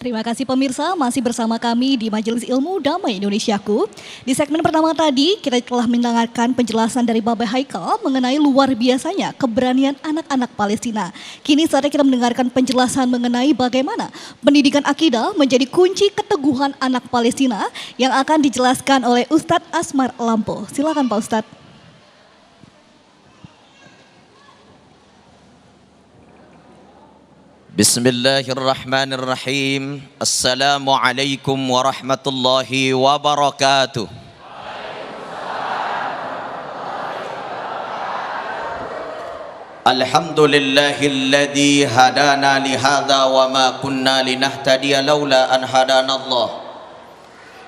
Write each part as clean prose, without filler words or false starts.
Terima kasih pemirsa, masih bersama kami di Majelis Ilmu Damai Indonesiaku. Di segmen pertama tadi, kita telah mendengarkan penjelasan dari Bapak Haikal mengenai luar biasanya keberanian anak-anak Palestina. Kini saatnya kita mendengarkan penjelasan mengenai bagaimana pendidikan akidah menjadi kunci keteguhan anak Palestina yang akan dijelaskan oleh Ustadz Asmar Lampo. Silakan Pak Ustadz. Bismillahirrahmanirrahim. Assalamualaikum warahmatullahi wabarakatuh. Alhamdulillahilladzi hadana lihadza wa ma kunna linahtadiya laula an hadanallah.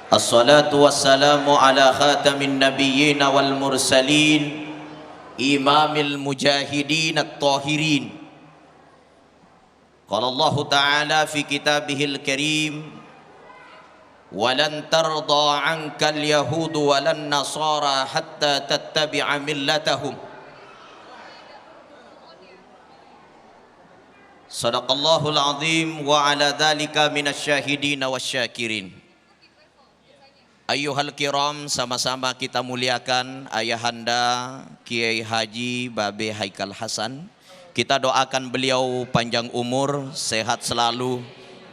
Assalatu wassalamu ala khatamin nabiyyin wal mursalin, imamil mujahidin at-tahirin. Qala Allah Ta'ala fi kitabihil karim, walan tarda 'ankal yahudu walan nasara hatta tattabi'a millatahum. Sadaqallahul azim wa ala dzalika minasyahidin wasyakirin. Ayyuhal kiram, sama-sama kita muliakan Ayahanda Kiai Haji Babe Haikal Hasan. Kita doakan beliau panjang umur, sehat selalu,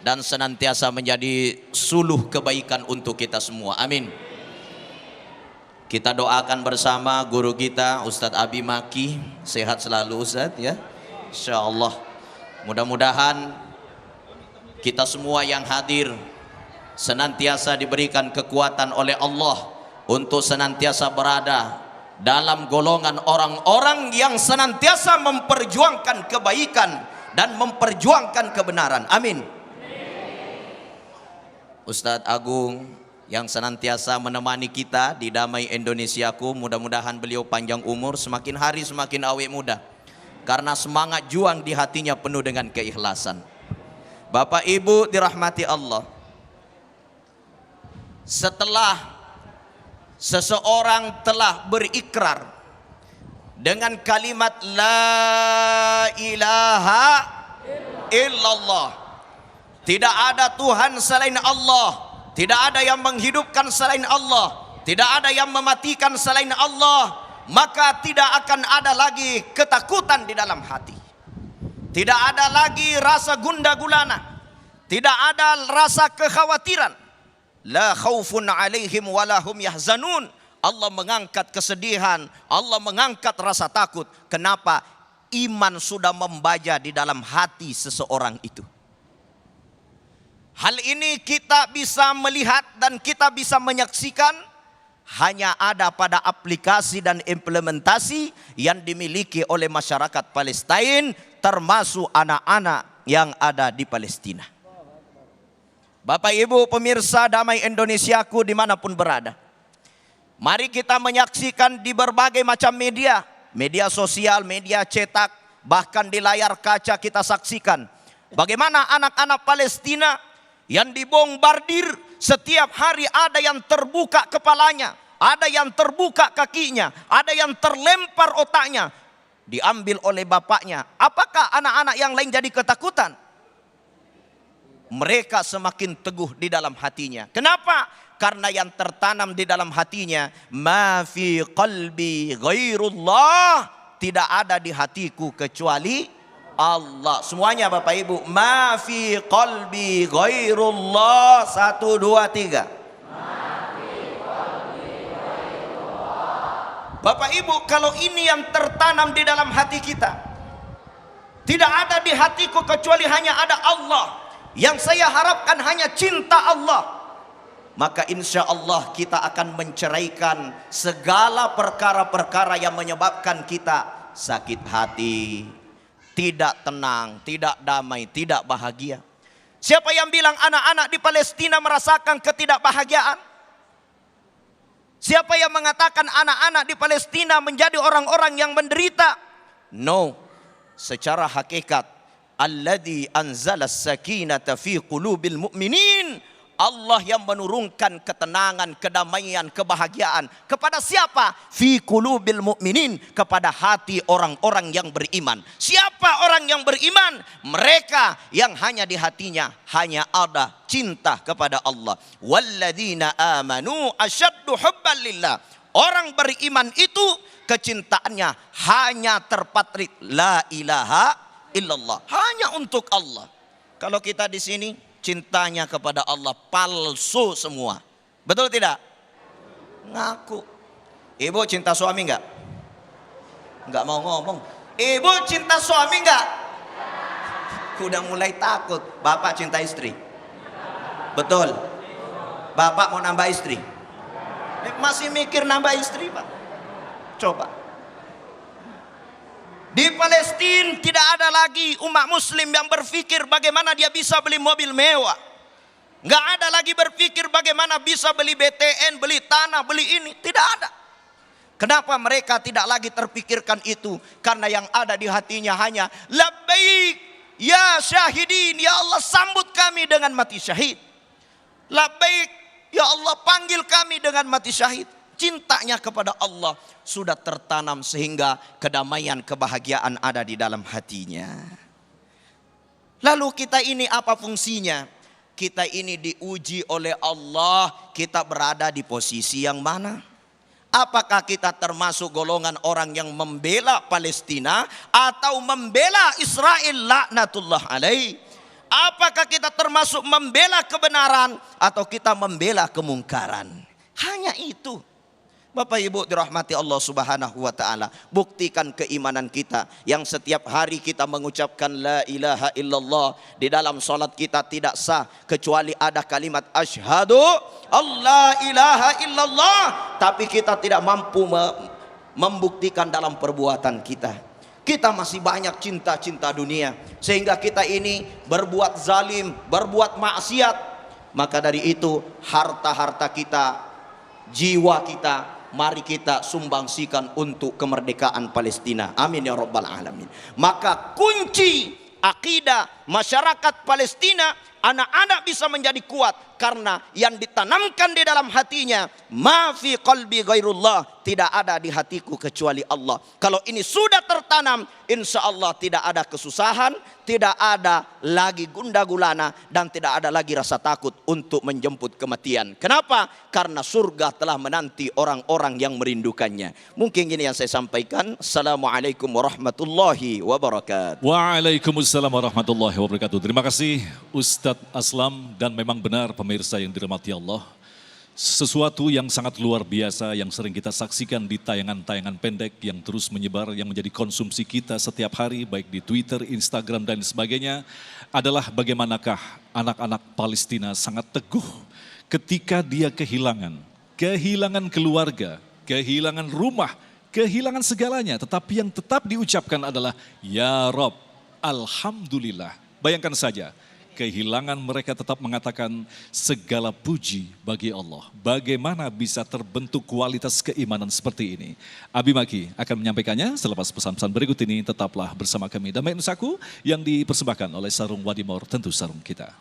dan senantiasa menjadi suluh kebaikan untuk kita semua. Amin. Kita doakan bersama guru kita Ustadz Abi Maki, sehat selalu Ustadz ya. Insyaallah. Mudah-mudahan kita semua yang hadir senantiasa diberikan kekuatan oleh Allah untuk senantiasa berada dalam golongan orang-orang yang senantiasa memperjuangkan kebaikan dan memperjuangkan kebenaran. Amin. Ustadz Agung yang senantiasa menemani kita di Damai Indonesiaku, mudah-mudahan beliau panjang umur, semakin hari semakin awet muda, karena semangat juang di hatinya penuh dengan keikhlasan. Bapak Ibu dirahmati Allah, setelah seseorang telah berikrar dengan kalimat la ilaha illallah, tidak ada Tuhan selain Allah, tidak ada yang menghidupkan selain Allah, tidak ada yang mematikan selain Allah, maka tidak akan ada lagi ketakutan di dalam hati, tidak ada lagi rasa gundah gulana, tidak ada rasa kekhawatiran. La khaufun alaihim walahum yahzanun. Allah mengangkat kesedihan, Allah mengangkat rasa takut. Kenapa? Iman sudah membaja di dalam hati seseorang itu. Hal ini kita bisa melihat dan kita bisa menyaksikan hanya ada pada aplikasi dan implementasi yang dimiliki oleh masyarakat Palestina, termasuk anak-anak yang ada di Palestina. Bapak Ibu pemirsa Damai Indonesiaku dimanapun berada, mari kita menyaksikan di berbagai macam media, media sosial, media cetak, bahkan di layar kaca kita saksikan bagaimana anak-anak Palestina yang dibombardir setiap hari. Ada yang terbuka kepalanya, ada yang terbuka kakinya, ada yang terlempar otaknya, diambil oleh bapaknya. Apakah anak-anak yang lain jadi ketakutan? Mereka semakin teguh di dalam hatinya. Kenapa? Karena yang tertanam di dalam hatinya, ma fi qalbi ghairullah, tidak ada di hatiku kecuali Allah. Semuanya Bapak Ibu, ma fi qalbi ghairullah. 1, 2, 3. Bapak Ibu, kalau ini yang tertanam di dalam hati kita, tidak ada di hatiku kecuali hanya ada Allah, yang saya harapkan hanya cinta Allah, maka insya Allah kita akan menceraikan segala perkara-perkara yang menyebabkan kita sakit hati, tidak tenang, tidak damai, tidak bahagia. Siapa yang bilang anak-anak di Palestina merasakan ketidakbahagiaan? Siapa yang mengatakan anak-anak di Palestina menjadi orang-orang yang menderita? No, secara hakikat alladzi anzalas sakinata fi qulubil mu'minin, Allah yang menurunkan ketenangan, kedamaian, kebahagiaan. Kepada siapa? Fi qulubil mu'minin, kepada hati orang-orang yang beriman. Siapa orang yang beriman? Mereka yang hanya di hatinya hanya ada cinta kepada Allah. Walladzina amanu asyaddu hubban lillah. Orang beriman itu kecintaannya hanya terpatrik la ilaha illallah, hanya untuk Allah. Kalau kita di sini cintanya kepada Allah palsu semua. Betul tidak? Ngaku. Ibu cinta suami enggak? Enggak mau ngomong. Ibu cinta suami enggak? Udah mulai takut. Bapak cinta istri? Betul. Bapak mau nambah istri? Masih mikir nambah istri, Pak? Coba. Di Palestina tidak ada lagi umat muslim yang berpikir bagaimana dia bisa beli mobil mewah. Nggak ada lagi berpikir bagaimana bisa beli BTN, beli tanah, beli ini. Tidak ada. Kenapa mereka tidak lagi terpikirkan itu? Karena yang ada di hatinya hanya labbaik ya syahidin, ya Allah sambut kami dengan mati syahid. Labbaik ya Allah panggil kami dengan mati syahid. Cintanya kepada Allah sudah tertanam sehingga kedamaian, kebahagiaan ada di dalam hatinya. Lalu kita ini apa fungsinya? Kita ini diuji oleh Allah, kita berada di posisi yang mana? Apakah kita termasuk golongan orang yang membela Palestina atau membela Israel laknatullah alaih? Apakah kita termasuk membela kebenaran atau kita membela kemungkaran? Hanya itu. Bapak Ibu dirahmati Allah Subhanahu wa taala, buktikan keimanan kita yang setiap hari kita mengucapkan la ilaha illallah. Di dalam salat kita tidak sah kecuali ada kalimat asyhadu alla ilaha illallah, tapi kita tidak mampu membuktikan dalam perbuatan kita. Kita masih banyak cinta-cinta dunia sehingga kita ini berbuat zalim, berbuat maksiat. Maka dari itu harta-harta kita, jiwa kita, mari kita sumbangsikan untuk kemerdekaan Palestina. Amin ya rabbal alamin. Maka kunci akidah masyarakat Palestina, anak-anak bisa menjadi kuat karena yang ditanamkan di dalam hatinya, ma fi qalbi ghairullah, tidak ada di hatiku kecuali Allah. Kalau ini sudah tertanam, insya Allah tidak ada kesusahan, tidak ada lagi gundah gulana, dan tidak ada lagi rasa takut untuk menjemput kematian. Kenapa? Karena surga telah menanti orang-orang yang merindukannya. Mungkin ini yang saya sampaikan. Assalamualaikum warahmatullahi wabarakatuh. Waalaikumsalam warahmatullahi wabarakatuh. Terima kasih Ustadz Aslam, dan memang benar pemirsa yang dirahmati Allah. Sesuatu yang sangat luar biasa yang sering kita saksikan di tayangan-tayangan pendek yang terus menyebar, yang menjadi konsumsi kita setiap hari, baik di Twitter, Instagram, dan sebagainya, adalah bagaimanakah anak-anak Palestina sangat teguh ketika dia kehilangan keluarga, kehilangan rumah, kehilangan segalanya. Tetapi yang tetap diucapkan adalah, Ya Rob, Alhamdulillah. Bayangkan saja, kehilangan mereka tetap mengatakan segala puji bagi Allah. Bagaimana bisa terbentuk kualitas keimanan seperti ini? Abi Maki akan menyampaikannya selepas pesan-pesan berikut ini. Tetaplah bersama kami. Damai Nusaku yang dipersembahkan oleh Sarung Wadimor, tentu sarung kita.